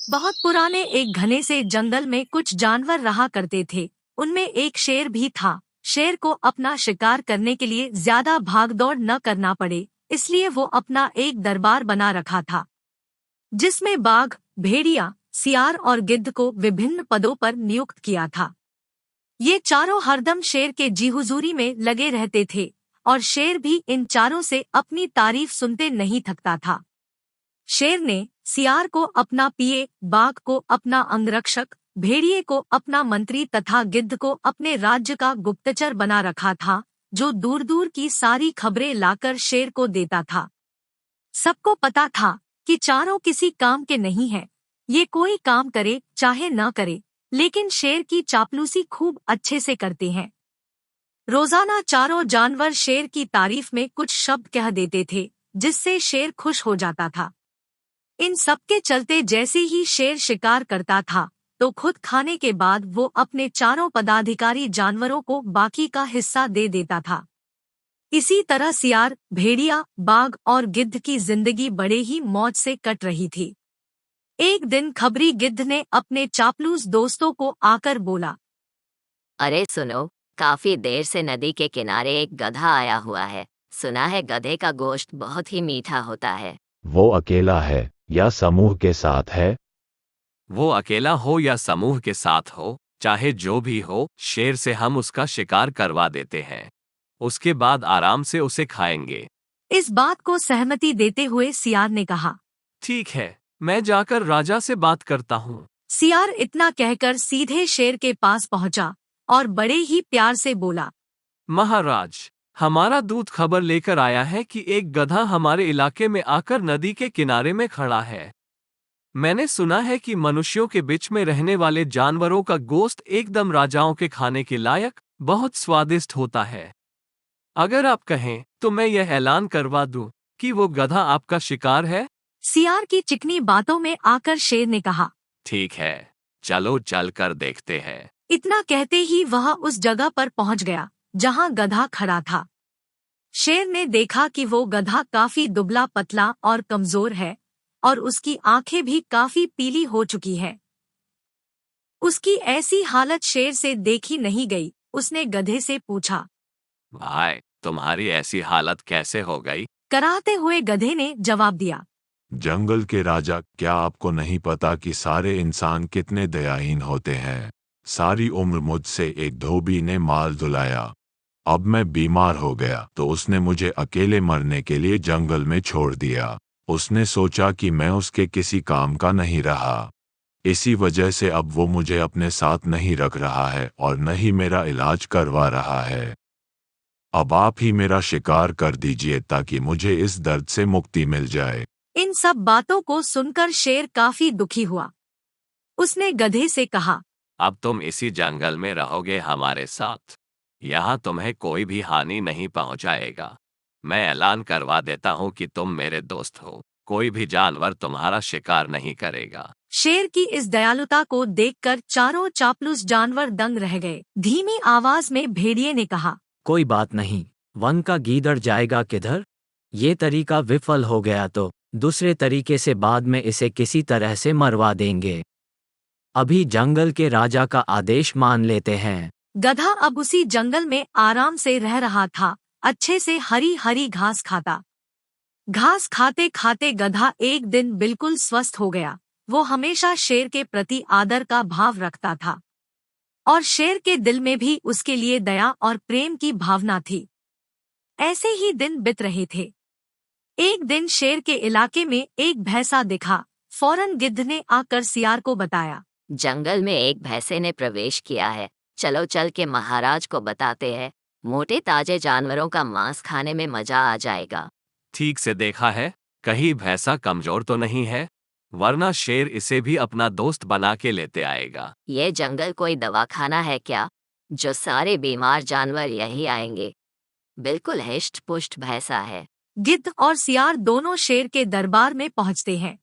बहुत पुराने एक घने से जंगल में कुछ जानवर रहा करते थे। उनमें एक शेर भी था। शेर को अपना शिकार करने के लिए ज्यादा भागदौड़ न करना पड़े, इसलिए वो अपना एक दरबार बना रखा था, जिसमें बाघ, भेड़िया, सियार और गिद्ध को विभिन्न पदों पर नियुक्त किया था। ये चारों हरदम शेर के जी हुजूरी में लगे रहते थे और शेर भी इन चारों से अपनी तारीफ सुनते नहीं थकता था। शेर ने सियार को अपना पिए, बाघ को अपना अंगरक्षक, भेड़िए को अपना मंत्री तथा गिद्ध को अपने राज्य का गुप्तचर बना रखा था, जो दूर दूर की सारी खबरें लाकर शेर को देता था। सबको पता था कि चारों किसी काम के नहीं हैं। ये कोई काम करे चाहे न करे, लेकिन शेर की चापलूसी खूब अच्छे से करते हैं। रोजाना चारों जानवर शेर की तारीफ में कुछ शब्द कह देते थे, जिससे शेर खुश हो जाता था। इन सब के चलते जैसे ही शेर शिकार करता था, तो खुद खाने के बाद वो अपने चारों पदाधिकारी जानवरों को बाकी का हिस्सा दे देता था। इसी तरह सियार, भेड़िया, बाघ और गिद्ध की जिंदगी बड़े ही मौज से कट रही थी। एक दिन खबरी गिद्ध ने अपने चापलूस दोस्तों को आकर बोला, अरे सुनो, काफी देर से नदी के किनारे एक गधा आया हुआ है। सुना है गधे का गोश्त बहुत ही मीठा होता है। वो अकेला है या समूह के साथ है? वो अकेला हो या समूह के साथ हो, चाहे जो भी हो, शेर से हम उसका शिकार करवा देते हैं। उसके बाद आराम से उसे खाएंगे। इस बात को सहमति देते हुए सियार ने कहा। ठीक है, मैं जाकर राजा से बात करता हूँ। सियार इतना कहकर सीधे शेर के पास पहुंचा और बड़े ही प्यार से बोला, महाराज, हमारा दूत खबर लेकर आया है कि एक गधा हमारे इलाके में आकर नदी के किनारे में खड़ा है। मैंने सुना है कि मनुष्यों के बीच में रहने वाले जानवरों का गोश्त एकदम राजाओं के खाने के लायक बहुत स्वादिष्ट होता है। अगर आप कहें तो मैं यह ऐलान करवा दूं कि वो गधा आपका शिकार है। सियार की चिकनी बातों में आकर शेर ने कहा, ठीक है, चलो चल कर देखते हैं। इतना कहते ही वह उस जगह पर पहुंच गया जहां गधा खड़ा था। शेर ने देखा कि वो गधा काफी दुबला पतला और कमजोर है और उसकी आंखें भी काफी पीली हो चुकी है। उसकी ऐसी हालत शेर से देखी नहीं गई। उसने गधे से पूछा, भाई, तुम्हारी ऐसी हालत कैसे हो गई? कराहते हुए गधे ने जवाब दिया, जंगल के राजा, क्या आपको नहीं पता कि सारे इंसान कितने दयाहीन होते हैं? सारी उम्र मुझसे एक धोबी ने माल धुलाया। अब मैं बीमार हो गया तो उसने मुझे अकेले मरने के लिए जंगल में छोड़ दिया। उसने सोचा कि मैं उसके किसी काम का नहीं रहा। इसी वजह से अब वो मुझे अपने साथ नहीं रख रहा है और न ही मेरा इलाज करवा रहा है। अब आप ही मेरा शिकार कर दीजिए ताकि मुझे इस दर्द से मुक्ति मिल जाए। इन सब बातों को सुनकर शेर काफी दुखी हुआ। उसने गधे से कहा, अब तुम इसी जंगल में रहोगे हमारे साथ। यहाँ तुम्हें कोई भी हानि नहीं पहुँचाएगा। मैं ऐलान करवा देता हूँ कि तुम मेरे दोस्त हो। कोई भी जानवर तुम्हारा शिकार नहीं करेगा। शेर की इस दयालुता को देखकर चारों चापलूस जानवर दंग रह गए। धीमी आवाज में भेड़िए ने कहा, कोई बात नहीं, वन का गीदड़ जाएगा किधर? ये तरीका विफल हो गया तो दूसरे तरीके से बाद में इसे किसी तरह से मरवा देंगे। अभी जंगल के राजा का आदेश मान लेते हैं। गधा अब उसी जंगल में आराम से रह रहा था, अच्छे से हरी हरी घास खाता। घास खाते खाते गधा एक दिन बिल्कुल स्वस्थ हो गया। वो हमेशा शेर के प्रति आदर का भाव रखता था और शेर के दिल में भी उसके लिए दया और प्रेम की भावना थी। ऐसे ही दिन बीत रहे थे। एक दिन शेर के इलाके में एक भैंसा दिखा। फौरन गिद्ध ने आकर सियार को बताया, जंगल में एक भैंसे ने प्रवेश किया है। चलो चल के महाराज को बताते हैं। मोटे ताजे जानवरों का मांस खाने में मजा आ जाएगा। ठीक से देखा है? कहीं भैंसा कमजोर तो नहीं है? वरना शेर इसे भी अपना दोस्त बना के लेते आएगा। ये जंगल कोई दवाखाना है क्या, जो सारे बीमार जानवर यही आएंगे? बिल्कुल हिष्ट पुष्ट भैंसा है। गिद्ध और सियार दोनों शेर के दरबार में पहुंचते हैं।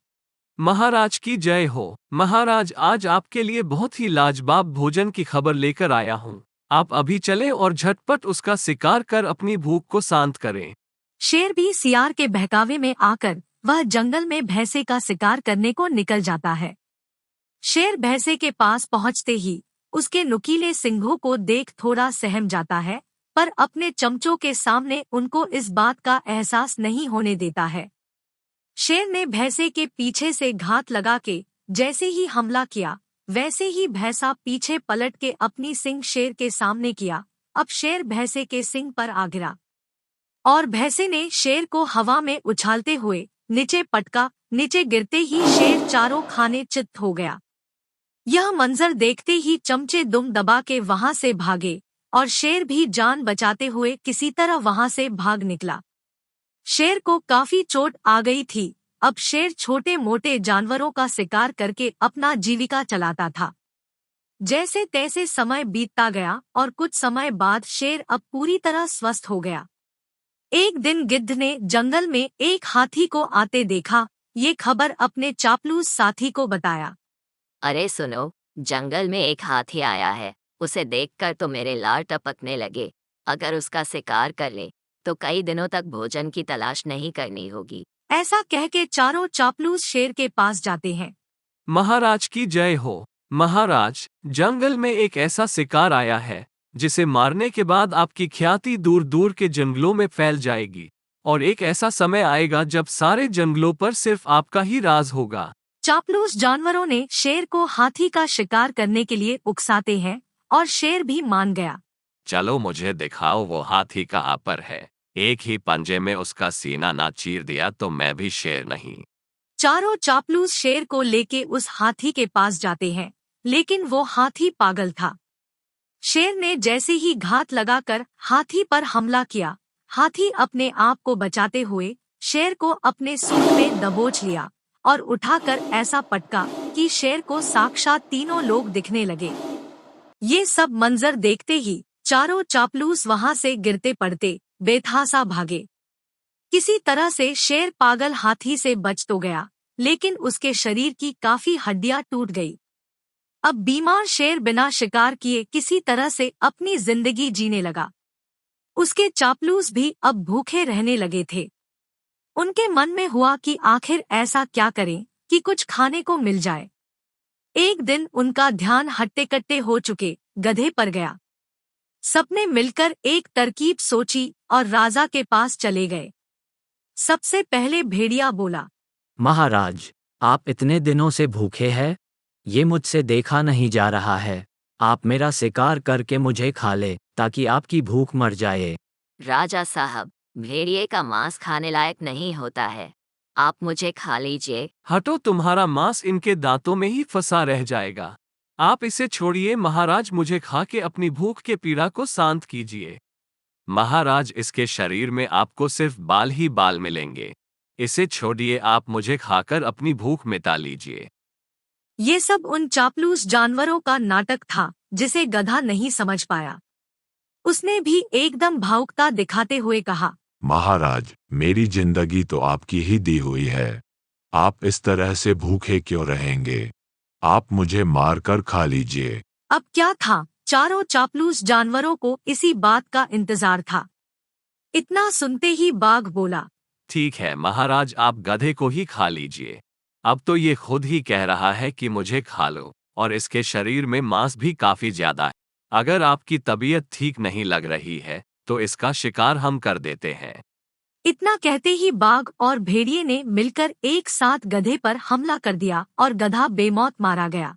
महाराज की जय हो। महाराज, आज आपके लिए बहुत ही लाजवाब भोजन की खबर लेकर आया हूँ। आप अभी चलें और झटपट उसका शिकार कर अपनी भूख को शांत करें। शेर भी सियार के बहकावे में आकर वह जंगल में भैंसे का शिकार करने को निकल जाता है। शेर भैंसे के पास पहुंचते ही उसके नुकीले सिंघों को देख थोड़ा सहम जाता है, पर अपने चमचों के सामने उनको इस बात का एहसास नहीं होने देता है। शेर ने भैंसे के पीछे से घात लगा के जैसे ही हमला किया, वैसे ही भैंसा पीछे पलट के अपनी सींग शेर के सामने किया। अब शेर भैंसे के सींग पर आ गिरा और भैंसे ने शेर को हवा में उछालते हुए नीचे पटका। नीचे गिरते ही शेर चारों खाने चित्त हो गया। यह मंजर देखते ही चमचे दुम दबा के वहां से भागे और शेर भी जान बचाते हुए किसी तरह वहां से भाग निकला। शेर को काफी चोट आ गई थी। अब शेर छोटे मोटे जानवरों का शिकार करके अपना जीविका चलाता था। जैसे तैसे समय बीतता गया और कुछ समय बाद शेर अब पूरी तरह स्वस्थ हो गया। एक दिन गिद्ध ने जंगल में एक हाथी को आते देखा। ये खबर अपने चापलूस साथी को बताया। अरे सुनो, जंगल में एक हाथी आया है। उसे देखकर तो मेरे लार टपकने लगे। अगर उसका शिकार कर ले तो कई दिनों तक भोजन की तलाश नहीं करनी होगी। ऐसा कह के चारों चापलूस शेर के पास जाते हैं। महाराज की जय हो। महाराज, जंगल में एक ऐसा शिकार आया है जिसे मारने के बाद आपकी ख्याति दूर दूर के जंगलों में फैल जाएगी, और एक ऐसा समय आएगा जब सारे जंगलों पर सिर्फ आपका ही राज होगा। चापलूस जानवरों ने शेर को हाथी का शिकार करने के लिए उकसाते हैं और शेर भी मान गया। चलो मुझे दिखाओ वो हाथी कहाँ पर है। एक ही पंजे में उसका सीना ना चीर दिया तो मैं भी शेर नहीं। चारों चापलूस शेर को लेके उस हाथी के पास जाते हैं, लेकिन वो हाथी पागल था। शेर ने जैसे ही घात लगाकर हाथी पर हमला किया, हाथी अपने आप को बचाते हुए शेर को अपने सूंड में दबोच लिया और उठाकर ऐसा पटका कि शेर को साक्षात तीनों लोग दिखने लगे। ये सब मंजर देखते ही चारों चापलूस वहां से गिरते पड़ते बेतहासा भागे। किसी तरह से शेर पागल हाथी से बच तो गया, लेकिन उसके शरीर की काफी हड्डियां टूट गई। अब बीमार शेर बिना शिकार किए किसी तरह से अपनी जिंदगी जीने लगा। उसके चापलूस भी अब भूखे रहने लगे थे। उनके मन में हुआ कि आखिर ऐसा क्या करें कि कुछ खाने को मिल जाए। एक दिन उनका ध्यान हट्टे कट्टे हो चुके गधे पर गया। सबने मिलकर एक तरकीब सोची और राजा के पास चले गए। सबसे पहले भेड़िया बोला, महाराज, आप इतने दिनों से भूखे हैं? ये मुझसे देखा नहीं जा रहा है। आप मेरा शिकार करके मुझे खा ले ताकि आपकी भूख मर जाए। राजा साहब, भेड़िए का मांस खाने लायक नहीं होता है। आप मुझे खा लीजिए। हटो, तुम्हारा मांस इनके दांतों में ही फंसा रह जाएगा। आप इसे छोड़िए महाराज, मुझे खा के अपनी भूख के पीड़ा को शांत कीजिए। महाराज, इसके शरीर में आपको सिर्फ बाल ही बाल मिलेंगे। इसे छोड़िए, आप मुझे खाकर अपनी भूख मिटा लीजिए। ये सब उन चापलूस जानवरों का नाटक था जिसे गधा नहीं समझ पाया। उसने भी एकदम भावुकता दिखाते हुए कहा, महाराज, मेरी जिंदगी तो आपकी ही दी हुई है। आप इस तरह से भूखे क्यों रहेंगे? आप मुझे मारकर खा लीजिए। अब क्या था, चारों चापलूस जानवरों को इसी बात का इंतजार था। इतना सुनते ही बाघ बोला, ठीक है महाराज, आप गधे को ही खा लीजिए। अब तो ये खुद ही कह रहा है कि मुझे खा लो, और इसके शरीर में मांस भी काफी ज्यादा है। अगर आपकी तबीयत ठीक नहीं लग रही है तो इसका शिकार हम कर देते हैं। इतना कहते ही बाघ और भेड़िए ने मिलकर एक साथ गधे पर हमला कर दिया और गधा बेमौत मारा गया।